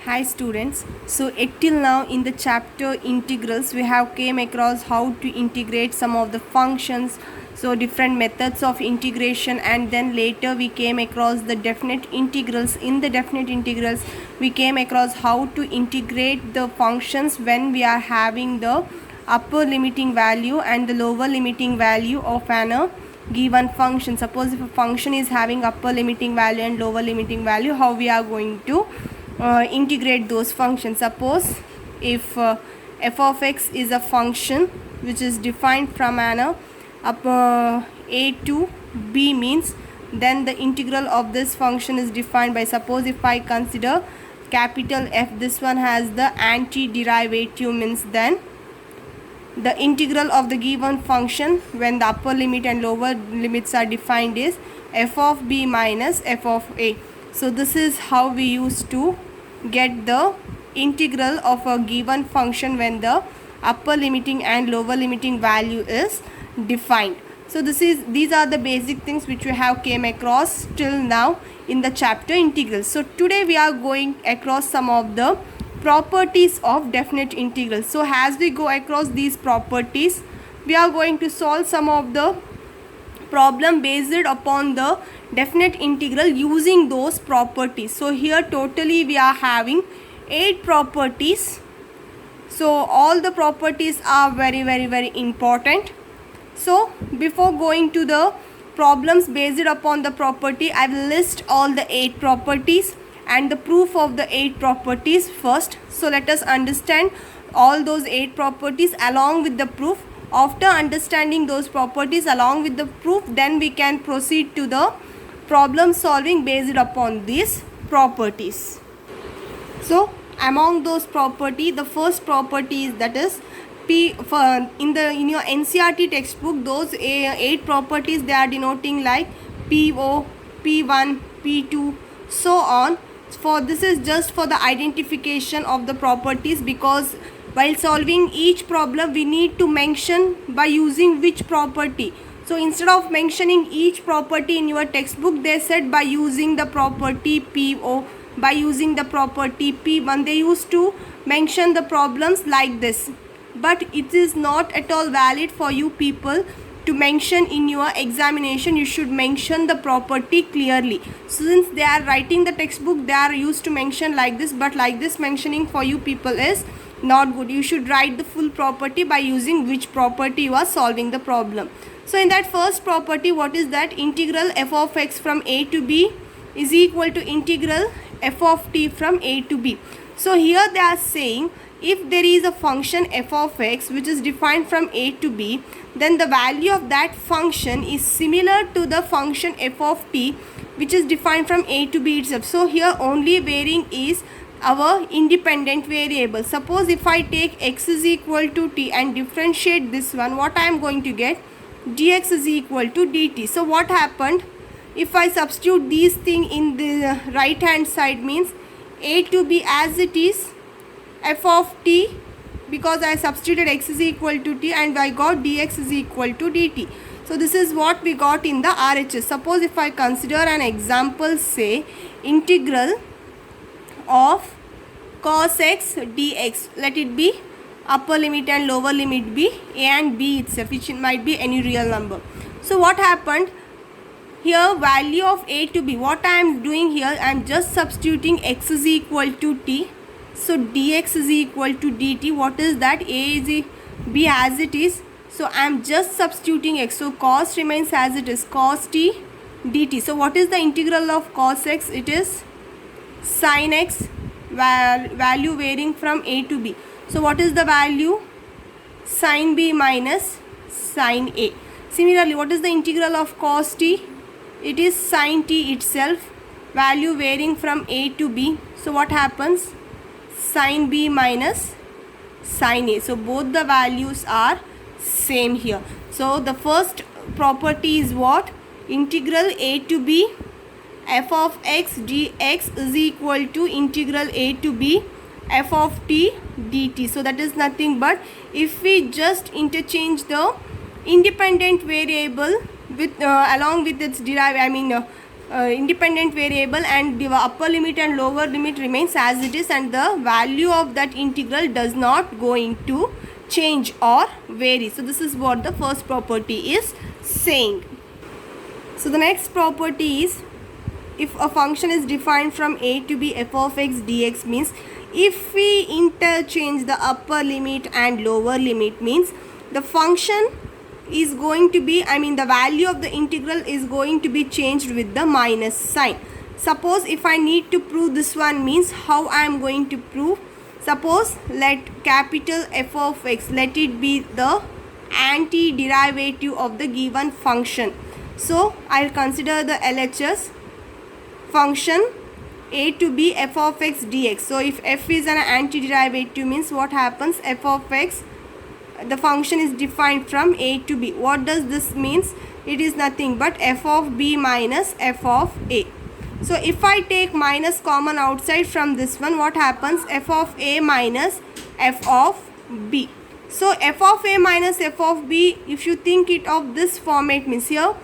Hi students. So till now in the chapter integrals we have came across how to integrate some of the functions, so different methods of integration, and then later we came across the definite integrals. In the definite integrals we came across how to integrate the functions when we are having the upper limiting value and the lower limiting value of an given function. Suppose if a function is having upper limiting value and lower limiting value, how we are going to integrate those functions. Suppose if f of x is a function which is defined from an upper a to b, means then the integral of this function is defined by, suppose if I consider capital F, this one has the antiderivative, means then the integral of the given function when the upper limit and lower limits are defined is f of b minus f of a. So this is how we used to get the integral of a given function when the upper limiting and lower limiting value is defined. So these are the basic things which we have came across till now in the chapter integrals. So today we are going across some of the properties of definite integrals. So as we go across these properties, we are going to solve some of the problem based upon the definite integral using those properties. So here totally we are having 8 properties. So all the properties are very important. So before going to the problems based upon the property, I will list all the 8 properties and the proof of the 8 properties first. So let us understand all those 8 properties along with the proof. After understanding those properties along with the proof, then we can proceed to the problem solving based upon these properties. So among those property, the first property is that is P. For in your NCERT textbook, those 8 properties they are denoting like PO, P1, P2, so on. For this is just for the identification of the properties, because while solving each problem we need to mention by using which property. So instead of mentioning each property in your textbook, they said by using the property PO, by using the property P1. They used to mention the problems like this, but it is not at all valid for you people to mention in your examination. You should mention the property clearly. So since they are writing the textbook, they are used to mention like this, but like this mentioning for you people is not good. You should write the full property by using which property you are solving the problem. So in that first property, what is that? Integral f of x from a to b is equal to integral f of t from a to b. So here they are saying if there is a function f of x which is defined from a to b, then the value of that function is similar to the function f of t which is defined from a to b itself. So here only varying is our independent variable. Suppose if I take x is equal to t and differentiate this one, what I am going to get? Dx is equal to dt. So what happened? If I substitute these things in the right hand side, means a to b as it is f of t, because I substituted x is equal to t and I got dx is equal to dt. So this is what we got in the RHS. Suppose if I consider an example, say integral of cos x dx, let it be upper limit and lower limit be a and b itself, which might be any real number. So what happened? Here value of a to b, what I am doing here, I am just substituting x is equal to t. So dx is equal to dt. What is that? A is b as it is. So I am just substituting x. So cos remains as it is, cos t dt. So what is the integral of cos x? It is sin x, value varying from a to b. So what is the value? Sin b minus sin a. Similarly, what is the integral of cos t? It is sin t itself, value varying from a to b. So what happens? Sin b minus sin a. So both the values are same here. So the first property is what? Integral a to b f of x dx is equal to integral a to b f of t dt. So that is nothing but if we just interchange the independent variable with along with its independent variable, and the upper limit and lower limit remains as it is, and the value of that integral does not going to change or vary. So this is what the first property is saying. So the next property is, if a function is defined from a to b f of x dx, means if we interchange the upper limit and lower limit, means the function is going to be, the value of the integral is going to be changed with the minus sign. Suppose if I need to prove this one, means how I am going to prove. Suppose let capital F of x, let it be the antiderivative of the given function. So I'll consider the LHS function a to b f of x dx. So if f is an antiderivative, means what happens, f of x, the function is defined from a to b. What does this means? It is nothing but f of b minus f of a. So if I take minus common outside from this one, what happens, f of a minus f of b. So f of a minus f of b, if you think it of this format, means here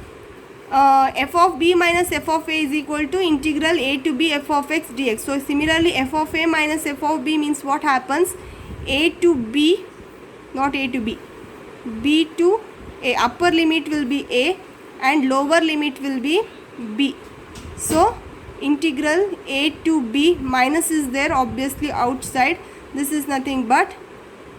f of b minus f of a is equal to integral a to b f of x dx. So similarly f of a minus f of b means what happens, a to b, not a to b, b to a, upper limit will be a and lower limit will be b. So integral a to b, minus is there obviously outside, this is nothing but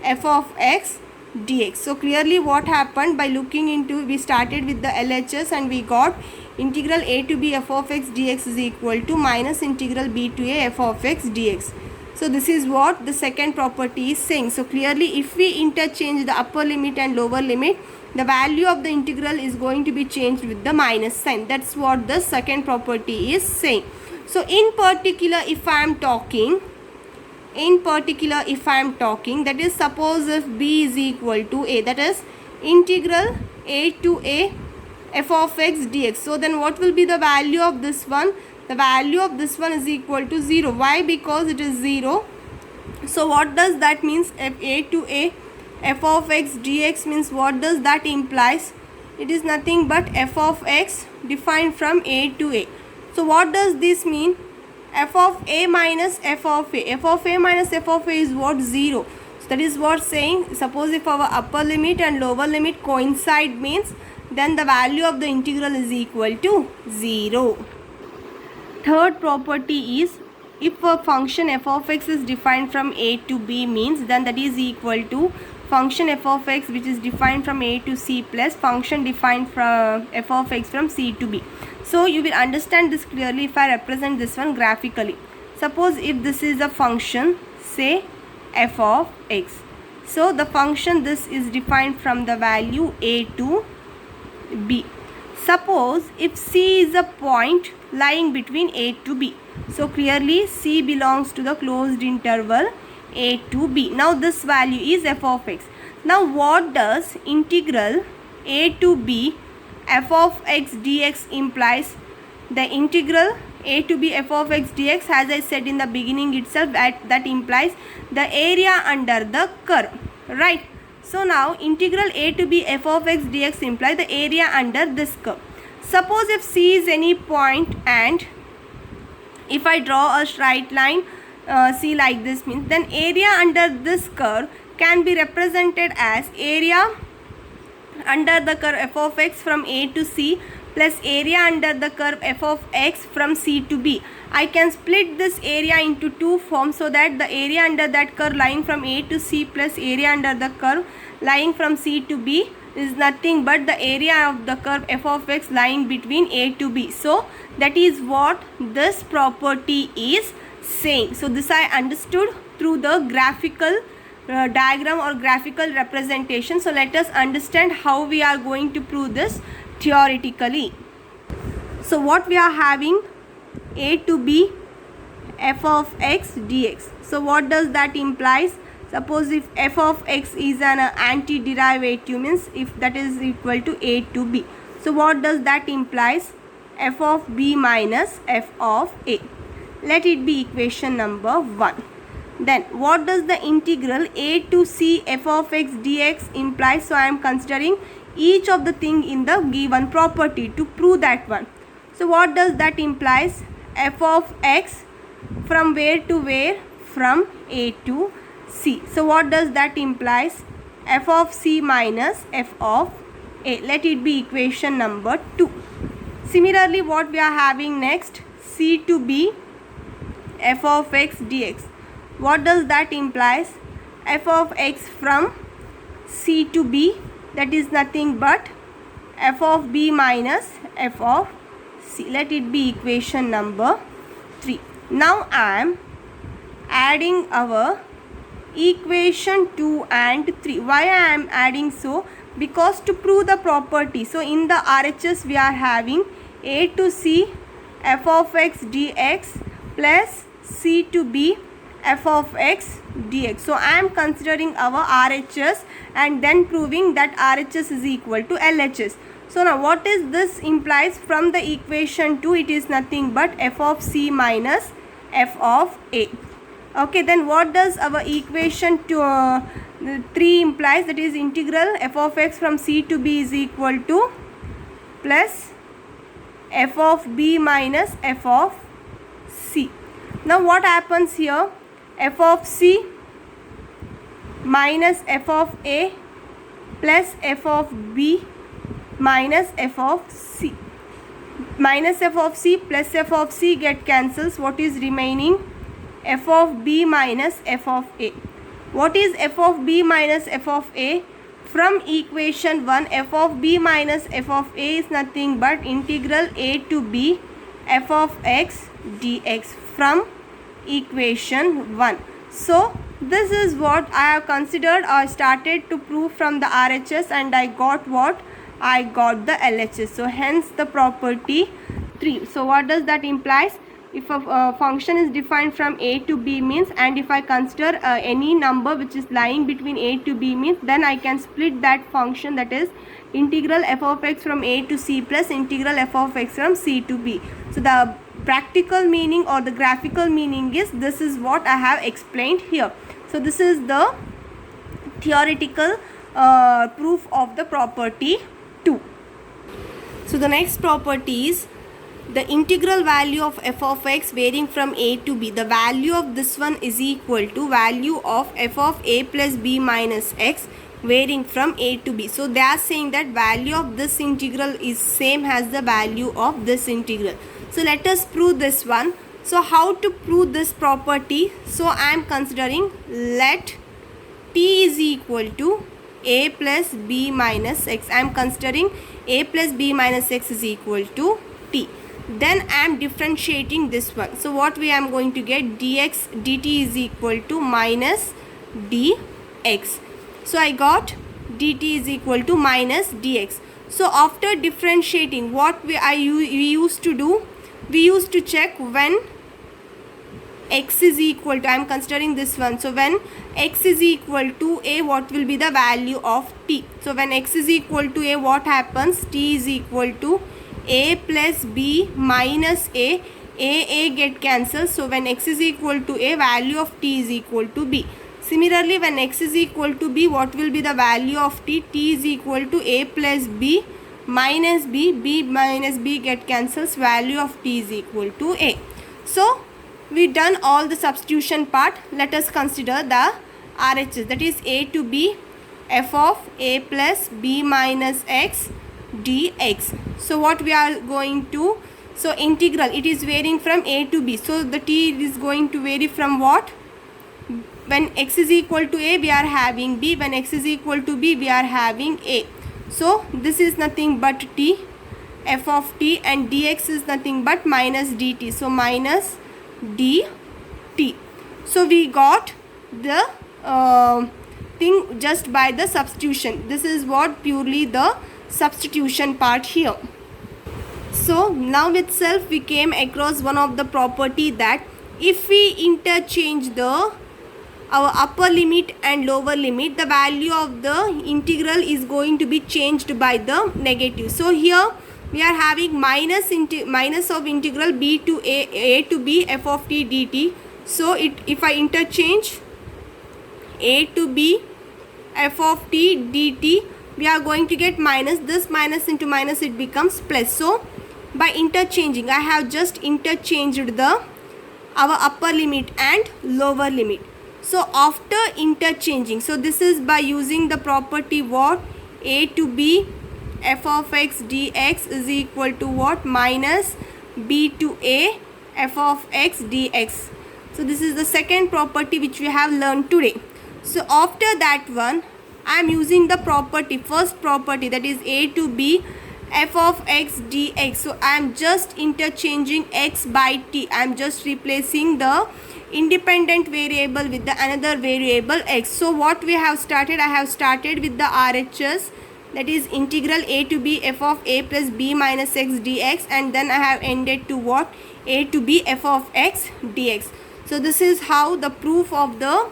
f of x dx. So clearly what happened, by looking into, we started with the LHS and we got integral a to b f of x dx is equal to minus integral b to a f of x dx. So this is what the second property is saying. So clearly if we interchange the upper limit and lower limit, the value of the integral is going to be changed with the minus sign. That's what the second property is saying. So in particular if I am talking, that is, suppose if b is equal to a, that is integral a to a f of x dx. So then what will be the value of this one? The value of this one is equal to 0. Why? Because it is 0. So what does that means? F a to a f of x dx means what does that implies? It is nothing but f of x defined from a to a. So what does this mean? F of a minus f of a. F of a minus f of a is what? 0. So that is what saying, suppose if our upper limit and lower limit coincide, means then the value of the integral is equal to 0. Third property is, if a function f of x is defined from a to b, means then that is equal to function f of x which is defined from a to c plus function defined from f of x from c to b. So you will understand this clearly if I represent this one graphically. Suppose if this is a function, say f of x. So the function this is defined from the value a to b. Suppose if c is a point lying between a to b. So clearly c belongs to the closed interval a to b. Now this value is f of x. Now what does integral a to b f of x dx implies? The integral a to b f of x dx, as I said in the beginning itself, that implies the area under the curve, right? So now integral a to b f of x dx implies the area under this curve. Suppose if c is any point and if I draw a straight line c like this, means then area under this curve can be represented as area under the curve f of x from a to c plus area under the curve f of x from c to b. I can split this area into two forms, so that the area under that curve lying from a to c plus area under the curve lying from c to b is nothing but the area of the curve f of x lying between a to b. So that is what this property is saying. So this I understood through the graphical diagram or graphical representation. So let us understand how we are going to prove this theoretically. So what we are having, a to b f of x dx. So what does that implies? Suppose if f of x is an antiderivative, means if that is equal to a to b. So what does that implies? F of b minus f of a. Let it be equation number 1. Then what does the integral a to c f of x dx implies? So I am considering each of the thing in the given property to prove that one. So what does that implies? F of x from where to where? From A to C. So what does that implies? F of C minus F of A. Let it be equation number 2. Similarly, what we are having next? C to B F of x dx. What does that implies? F of x from C to B, that is nothing but F of B minus F of C. Let it be equation number 3. Now I am adding our equation 2 and 3. Why I am adding so? Because to prove the property. So in the RHS we are having A to C F of x dx plus C to B F of x dx. So I am considering our RHS and then proving that RHS is equal to LHS. So now what is this implies from the equation 2? It is nothing but F of C minus F of A. Okay, then what does our equation 3 implies? That is integral F of x from C to B is equal to plus F of B minus F of C. Now what happens here? F of C minus F of A plus F of B minus F of C. Minus F of C plus F of C get cancels. What is remaining? F of B minus F of A. What is F of B minus F of A? From equation 1, F of B minus F of A is nothing but integral A to B F of x dx from equation 1. So this is what I have considered or started to prove from the RHS, and I got what? I got the LHS. So hence the property 3. So what does that implies? If a function is defined from A to B means, and if I consider any number which is lying between A to B means, then I can split that function, that is integral F of x from A to C plus integral F of x from C to B. So the practical meaning or the graphical meaning is this is what I have explained here. So this is the theoretical proof of the property 2. So the next property is the integral value of F of x varying from A to B. The value of this one is equal to value of F of A plus B minus x varying from A to B. So they are saying that value of this integral is same as the value of this integral. So let us prove this one. So how to prove this property? So I am considering let t is equal to A plus B minus x. I am considering A plus B minus x is equal to t. Then I am differentiating this one. So what we am going to get? Dx dt is equal to minus dx. So I got dt is equal to minus dx. So after differentiating, what we used to do? We used to check when x is equal to, I am considering this one. So when x is equal to a, what will be the value of t? So when x is equal to a, what happens? T is equal to a plus b minus a get cancelled. So when x is equal to a, value of t is equal to b. Similarly, when x is equal to b, what will be the value of t? T is equal to a plus b minus b minus b get cancels, value of t is equal to a. So we done all the substitution part. Let us consider the RHS, that is A to B F of A plus B minus x dx. So what we are going to, so integral, it is varying from A to B. So the t is going to vary from what? When x is equal to a, we are having b. When x is equal to b, we are having a. So this is nothing but t f of t, and dx is nothing but minus dt. So minus dt. So we got the thing just by the substitution. This is what purely the substitution part here. So now itself we came across one of the property that if we interchange our upper limit and lower limit, the value of the integral is going to be changed by the negative. So here we are having minus of integral b to a to b f of t dt. So if I interchange a to b f of t dt, we are going to get minus. This minus into minus, it becomes plus. So by interchanging, I have just interchanged the our upper limit and lower limit. So after interchanging, so this is by using the property what, a to b f of x dx is equal to what, minus b to a f of x dx. So this is the second property which we have learned today. So after that one, I am using the property, first property, that is a to b f of x dx. So I am just interchanging x by t. I am just replacing the independent variable with the another variable x. So what we have started, I have started with the RHS, that is integral a to b f of a plus b minus x dx, and then I have ended to what, a to b f of x dx. So this is how the proof of the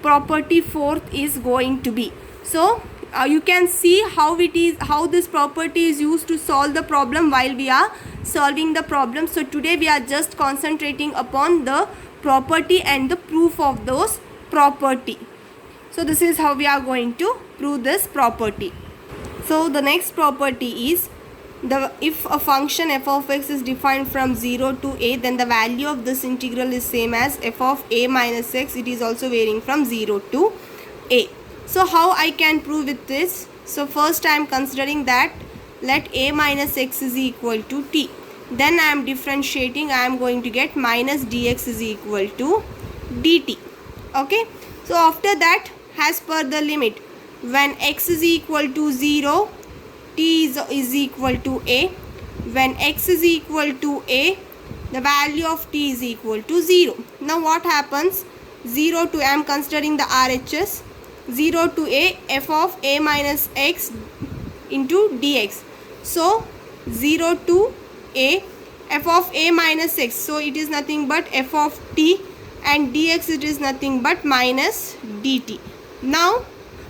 property fourth is going to be. So you can see how this property is used to solve the problem while we are solving the problem. So today we are just concentrating upon the property and the proof of those property. So this is how we are going to prove this property. So the next property is, if a function f of x is defined from 0 to a, then the value of this integral is same as f of a minus x. It is also varying from 0 to a. So how I can prove with this? So first I am considering that let a minus x is equal to t. Then I am differentiating, I am going to get minus dx is equal to dt. Okay. So after that, as per the limit, when x is equal to 0, t is equal to a. When x is equal to a, the value of t is equal to 0. Now what happens? 0 to, I am considering the RHS, 0 to a f of a minus x into dx. So 0 to a f of a minus x, so it is nothing but f of t, and dx it is nothing but minus dt. Now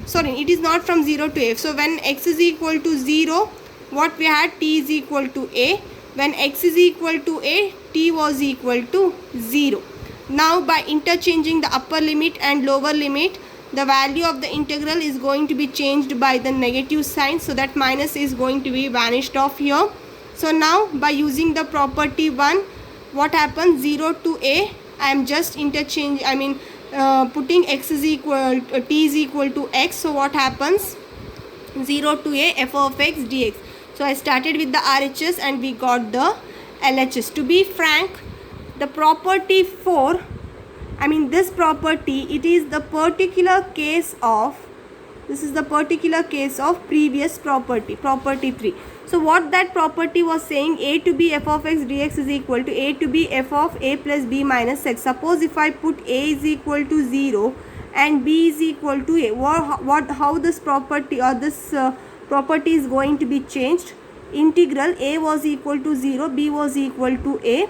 sorry, it is not from 0 to a. So when x is equal to 0, what we had, t is equal to a. When x is equal to a, t was equal to 0. Now by interchanging the upper limit and lower limit, the value of the integral is going to be changed by the negative sign, so that minus is going to be vanished off here. So now by using the property 1, what happens, 0 to a, I am just putting x is equal t is equal to x. So what happens, 0 to a f of x dx. So I started with the RHS and we got the LHS. To be frank, the property 4, this property, it is the particular case of, this is the particular case of previous property, property 3. So what that property was saying, a to b f of x dx is equal to a to b f of a plus b minus x. Suppose if I put a is equal to 0 and b is equal to a, how this property or this property is going to be changed? Integral a was equal to 0, b was equal to a,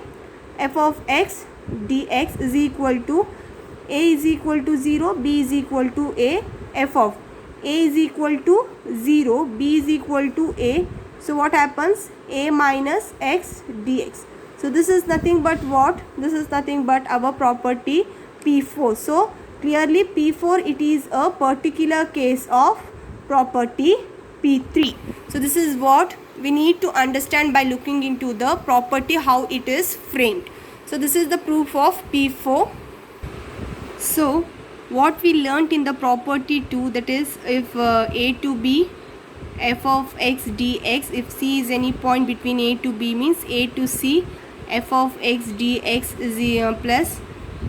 f of x dx is equal to a is equal to 0, b is equal to a, f of a is equal to 0, b is equal to a. So what happens, a minus x dx. So this is nothing but what, this is nothing but our property P4. So clearly P4, it is a particular case of property P3. So this is what we need to understand by looking into the property, how it is framed. So this is the proof of P4. So what we learnt in the property 2, that is if a to b f of x dx, if c is any point between a to b, means a to c f of x dx is plus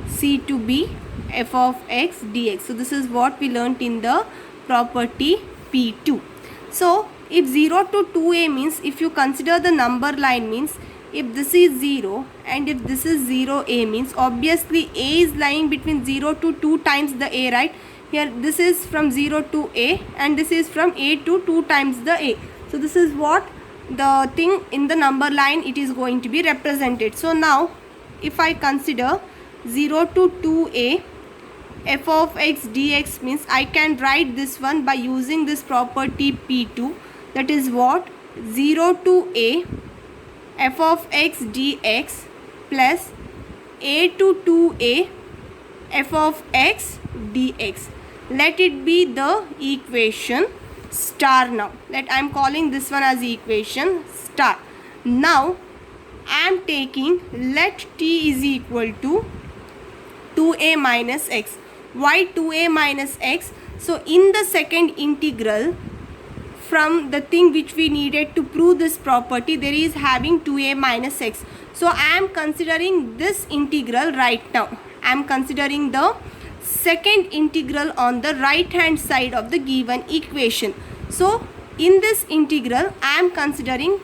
c to b f of x dx. So this is what we learnt in the property P2. So if 0 to 2a means, if you consider the number line, means if this is 0 and if this is 0a, means obviously a is lying between 0 to 2 times the a, right? Here this is from 0 to a and this is from a to 2 times the a. So this is what the thing in the number line, it is going to be represented. So now if I consider 0 to 2a f of x dx, means I can write this one by using this property P2, that is what, 0 to a f of x dx plus a to 2a f of x dx. Let it be the equation star now. Let I am calling this one as equation star. Now I am taking let t is equal to 2a minus x. Why 2a minus x? So in the second integral, from the thing which we needed to prove this property, there is having 2a minus x. So I am considering this integral right now. I am considering the second integral on the right hand side of the given equation. So in this integral, I am considering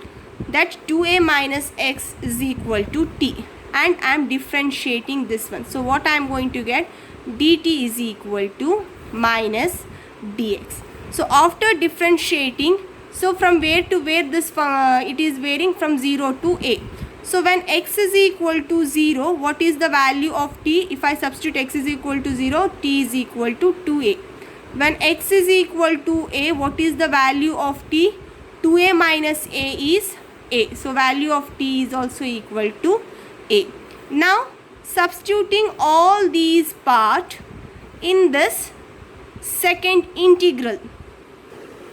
that 2a minus x is equal to t, and I am differentiating this one. So what I am going to get, dt is equal to minus dx. So after differentiating, so from where to where this it is varying from 0 to a. So when x is equal to 0, what is the value of t? If I substitute x is equal to 0, t is equal to 2a. When x is equal to a, what is the value of t? 2a minus a is a. So value of t is also equal to a. Now substituting all these part in this second integral.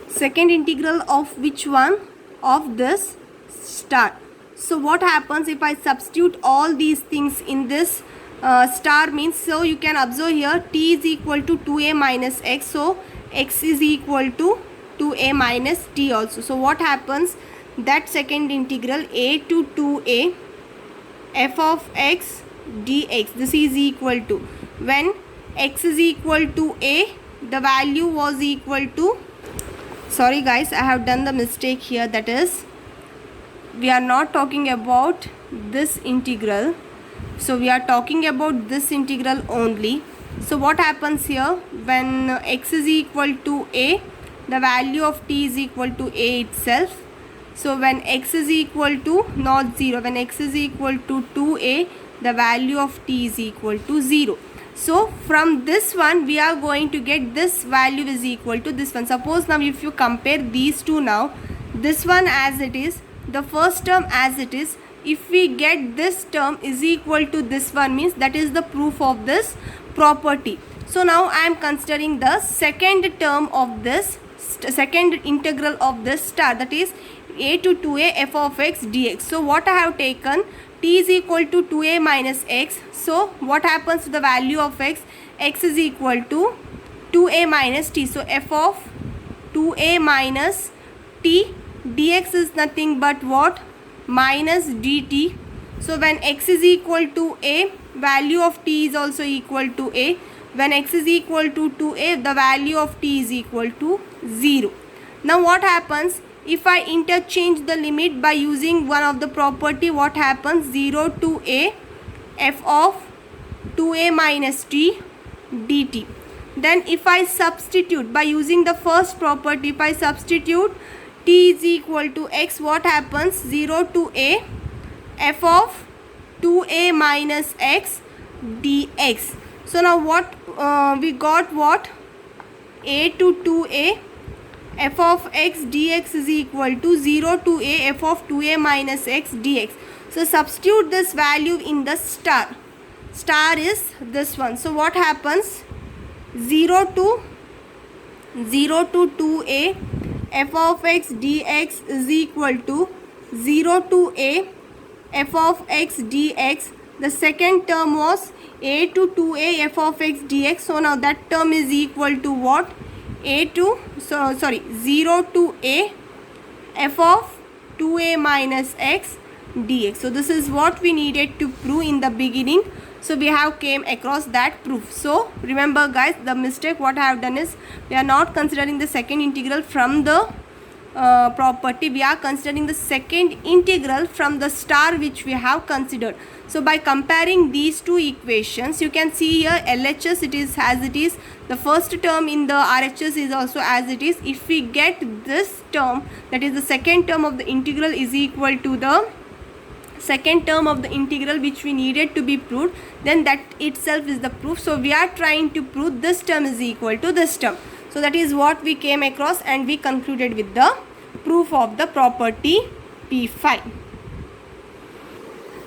Second integral of which one? Of this star. So what happens if I substitute all these things in this star means, so you can observe here t is equal to 2a minus x. So x is equal to 2a minus t also. So what happens, that second integral a to 2a f of x dx, this is equal to, when x is equal to a, the value was equal to, sorry guys, I have done the mistake here, that is we are not talking about this integral, so we are talking about this integral only. So what happens here, when x is equal to a, the value of t is equal to a itself. So when x is equal to not 0, when x is equal to 2a, the value of t is equal to 0. So from this one we are going to get this value is equal to this one. Suppose now if you compare these two now, this one as it is, the first term as it is, if we get this term is equal to this one, means that is the proof of this property. So now I am considering the second term of this second integral of this star, that is a to 2a f of x dx. So what I have taken, t is equal to 2a minus x. So what happens to the value of x? X is equal to 2a minus t. So f of 2a minus t dx is nothing but what? Minus dt. So when x is equal to a, value of t is also equal to a. When x is equal to 2a, the value of t is equal to 0. Now what happens? If I interchange the limit by using one of the property, what happens? 0 to a f of 2a minus t dt. Then if I substitute by using the first property, if I substitute t is equal to x, what happens? 0 to a f of 2a minus x dx. So now what we got, what? A to 2a f of x dx is equal to 0 to a f of 2a minus x dx. So substitute this value in the star. Star is this one. So what happens? 0 to 2a f of x dx is equal to 0 to a f of x dx. The second term was a to 2a f of x dx. So now that term is equal to what? A to, 0 to a f of 2a minus x dx. So this is what we needed to prove in the beginning. So we have came across that proof. So remember guys, the mistake what I have done is, we are not considering the second integral from the property, we are considering the second integral from the star which we have considered. So by comparing these two equations, you can see here LHS it is as it is, the first term in the RHS is also as it is. If we get this term, that is the second term of the integral is equal to the second term of the integral which we needed to be proved, then that itself is the proof. So we are trying to prove this term is equal to this term. So that is what we came across, and we concluded with the proof of the property P phi.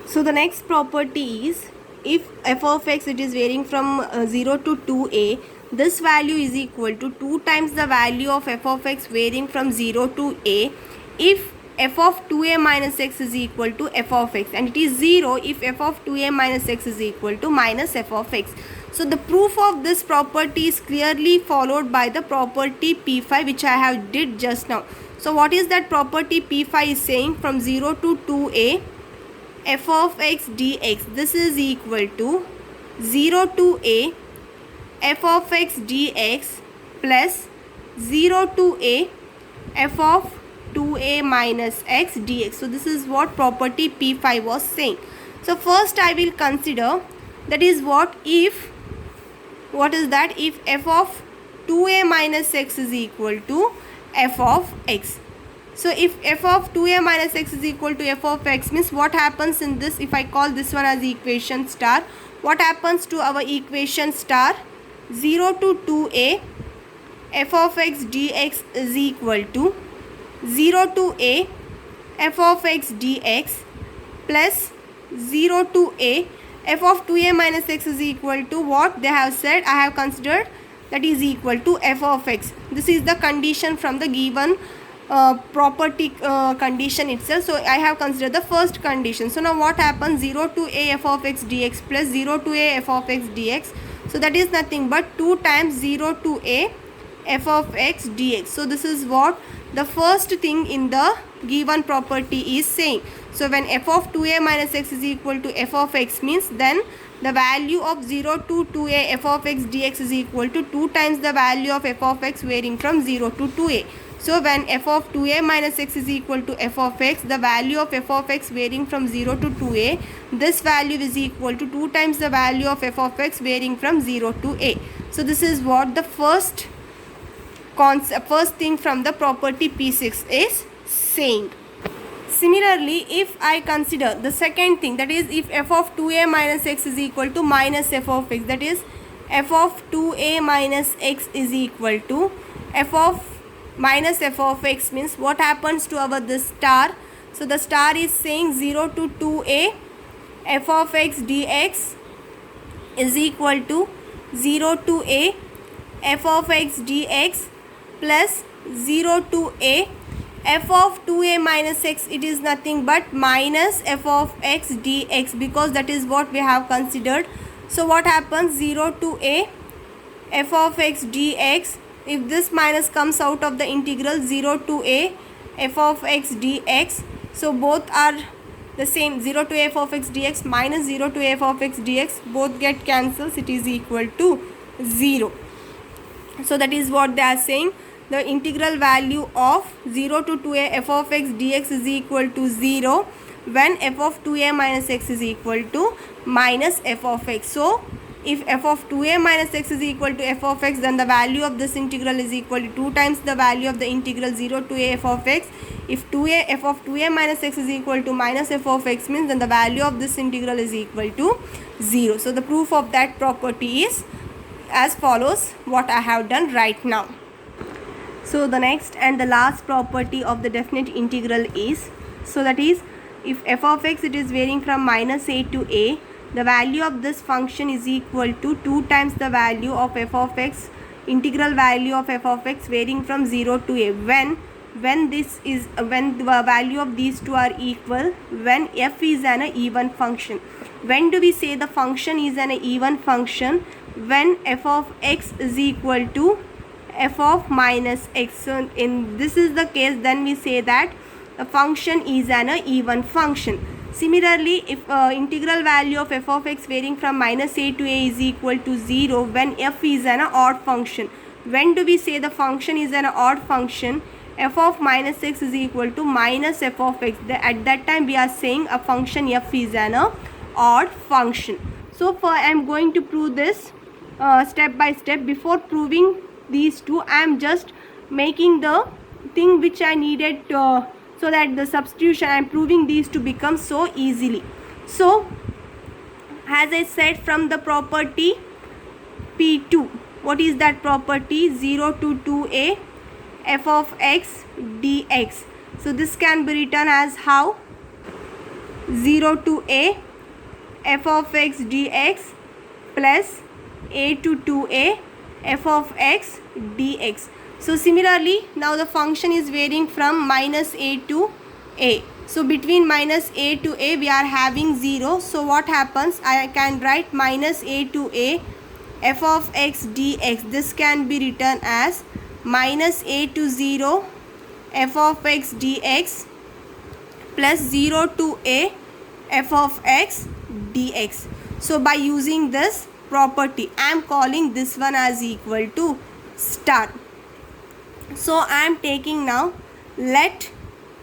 So the next property is, if f of x it is varying from 0 to 2a, this value is equal to 2 times the value of f of x varying from 0 to a if f of 2a minus x is equal to f of x, and it is 0 if f of 2a minus x is equal to minus f of x. So the proof of this property is clearly followed by the property P5, which I have did just now. So what is that property P5 is saying? From 0 to 2a f of x dx, this is equal to 0 to a f of x dx plus 0 to a f of 2a minus x dx. So this is what property P5 was saying. So first I will consider, that is what if f of 2a minus x is equal to f of x. So if f of 2a minus x is equal to f of x means what happens in this? If I call this one as equation star, what happens to our equation star? 0 to 2a f of x dx is equal to 0 to a f of x dx plus 0 to a f of 2a minus x is equal to what they have said, I have considered, that is equal to f of x. This is the condition from the given property condition itself. So I have considered the first condition. So now what happens? 0 to a f of x dx plus 0 to a f of x dx. So that is nothing but 2 times 0 to a f of x dx. So this is what the first thing in the given property is saying. So when f of 2a minus x is equal to f of x means then the value of 0 to 2a f of x dx is equal to 2 times the value of f of x varying from 0 to 2a. So when f of 2a minus x is equal to f of x, the value of f of x varying from 0 to 2a, this value is equal to 2 times the value of f of x varying from 0 to a. So this is what the first thing from the property P6 is saying. Similarly, if I consider the second thing, that is if f of 2a minus x is equal to minus f of x, that is f of 2a minus x is equal to f of minus f of x means what happens to our this star? So the star is saying 0 to 2a f of x dx is equal to 0 to a f of x dx plus 0 to a f of 2a minus x, it is nothing but minus f of x dx, because that is what we have considered. So what happens? 0 to a f of x dx, if this minus comes out of the integral, 0 to a f of x dx, so both are the same, 0 to a f of x dx minus 0 to a f of x dx, both get cancels, it is equal to 0. So that is what they are saying. The integral value of 0 to 2a f of x dx is equal to 0 when f of 2a minus x is equal to minus f of x. So if f of 2a minus x is equal to f of x, then the value of this integral is equal to 2 times the value of the integral 0 to a f of x. If f of 2a minus x is equal to minus f of x means then the value of this integral is equal to 0. So the proof of that property is as follows, what I have done right now. So the next and the last property of the definite integral is, so that is if f of x it is varying from minus a to a, the value of this function is equal to 2 times the value of f of x, integral value of f of x varying from 0 to a, when the value of these two are equal, when f is an even function. When do we say the function is an even function? When f of x is equal to f of minus x. So in this is the case, then we say that the function is an even function. Similarly, if integral value of f of x varying from minus a to a is equal to 0 when f is an odd function. When do we say the function is an odd function? F of minus x is equal to minus f of x. At that time we are saying a function f is an odd function. So I am going to prove this step by step. Before proving these two, I am just making the thing which I needed so that the substitution, I am proving these to become so easily. So as I said, from the property P2, what is that property? 0 to 2a f of x dx. So this can be written as how? 0 to a f of x dx plus a to 2a f of x dx. So similarly, now the function is varying from minus a to a. So between minus a to a we are having 0. So what happens? I can write minus a to a f of x dx. This can be written as minus a to 0 f of x dx plus 0 to a f of x dx. So by using this property, I am calling this one as equal to star. So I am taking now, let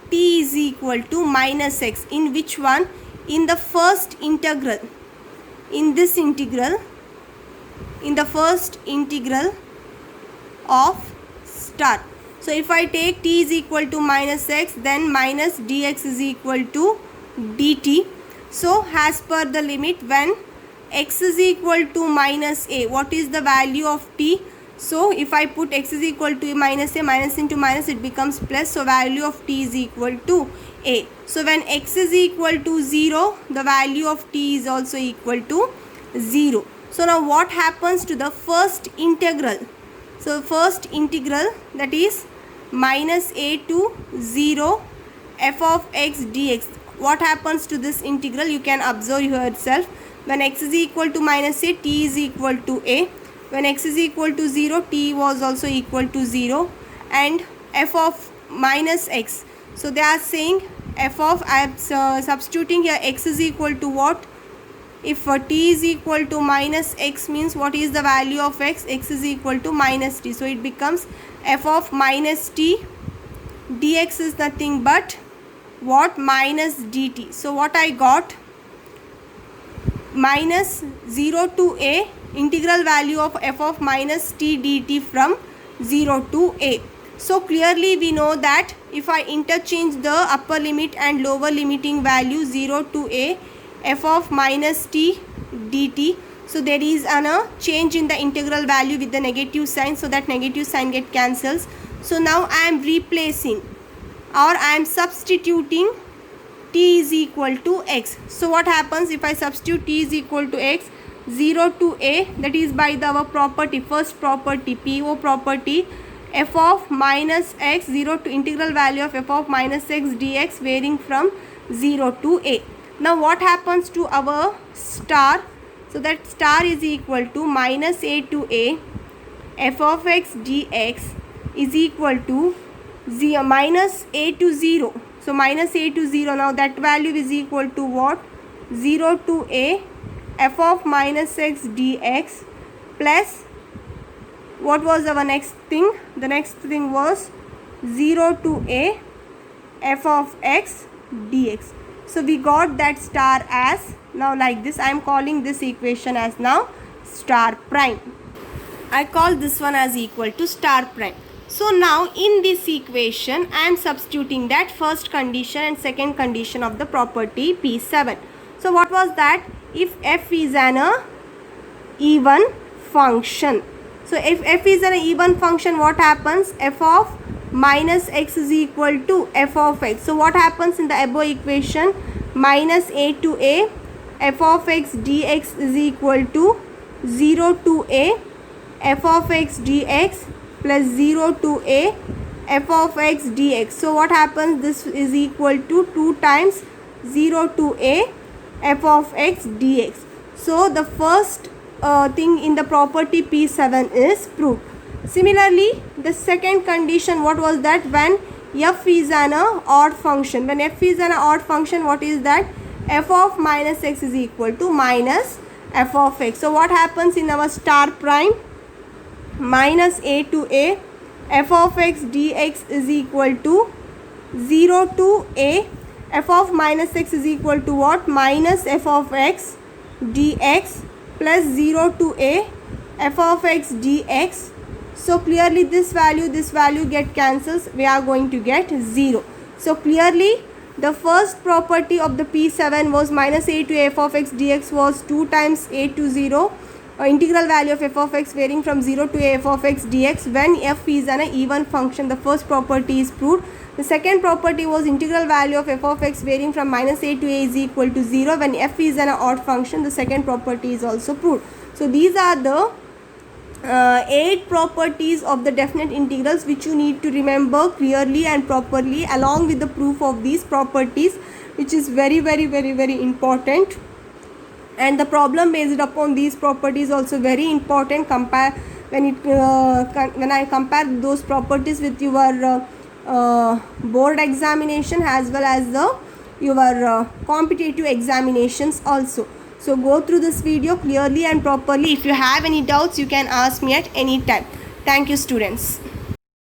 t is equal to minus x. In which one? In the first integral. In this integral, in the first integral of star. So if I take t is equal to minus x, then minus dx is equal to dt. So as per the limit, when x is equal to minus a, what is the value of t? So if I put x is equal to minus a, minus into minus, it becomes plus. So value of t is equal to a. So when x is equal to 0, the value of t is also equal to 0. So now what happens to the first integral? So first integral, that is minus a to 0 f of x dx. What happens to this integral? You can observe yourself. When x is equal to minus a, t is equal to a. When x is equal to 0, t was also equal to 0. And f of minus x. So they are saying f of, I am substituting here x is equal to what? If t is equal to minus x means what is the value of x? X is equal to minus t. So it becomes f of minus t dx is nothing but what? Minus dt. So what I got? Minus 0 to a, integral value of f of minus t dt from 0 to a. So clearly we know that if I interchange the upper limit and lower limiting value 0 to a f of minus t dt, so there is a change in the integral value with the negative sign, so that negative sign get cancels. So now I am replacing, or I am substituting t is equal to x. So what happens if I substitute t is equal to x? 0 to a, that is by our property, first property, PO property, f of minus x, 0 to integral value of f of minus x dx varying from 0 to a. Now what happens to our star? So that star is equal to minus a to a f of x dx is equal to minus a to 0. So minus a to 0, now that value is equal to what? 0 to a f of minus x dx plus, what was our next thing? The next thing was 0 to a f of x dx. So we got that star as, now like this, I am calling this equation as now star prime. I call this one as equal to star prime. So now in this equation I am substituting that first condition and second condition of the property P7. So what was that? If f is an even function. So if f is an even function, what happens? F of minus x is equal to f of x. So what happens in the above equation? Minus a to a f of x dx is equal to 0 to a f of x dx plus 0 to a f of x dx. So what happens? This is equal to 2 times 0 to a f of x dx. So the first thing in the property P7 is proved. Similarly, the second condition, what was that? When f is an odd function. When f is an odd function, what is that? F of minus x is equal to minus f of x. So what happens in our star prime? Minus a to a f of x dx is equal to 0 to a f of minus x is equal to what? Minus f of x dx plus 0 to a f of x dx. So clearly this value get cancels. We are going to get 0. So clearly the first property of the P7 was minus a to a f of x dx was 2 times a to 0. Integral value of f of x varying from 0 to a f of x dx when f is an even function. The first property is proved. The second property was integral value of f of x varying from minus a to a is equal to 0 when f is an odd function. The second property is also proved. So these are the 8 properties of the definite integrals which you need to remember clearly and properly along with the proof of these properties, which is very important. And the problem based upon these properties also very important. When I compare those properties with your board examination as well as your competitive examinations also. So go through this video clearly and properly. If you have any doubts, you can ask me at any time. Thank you, students.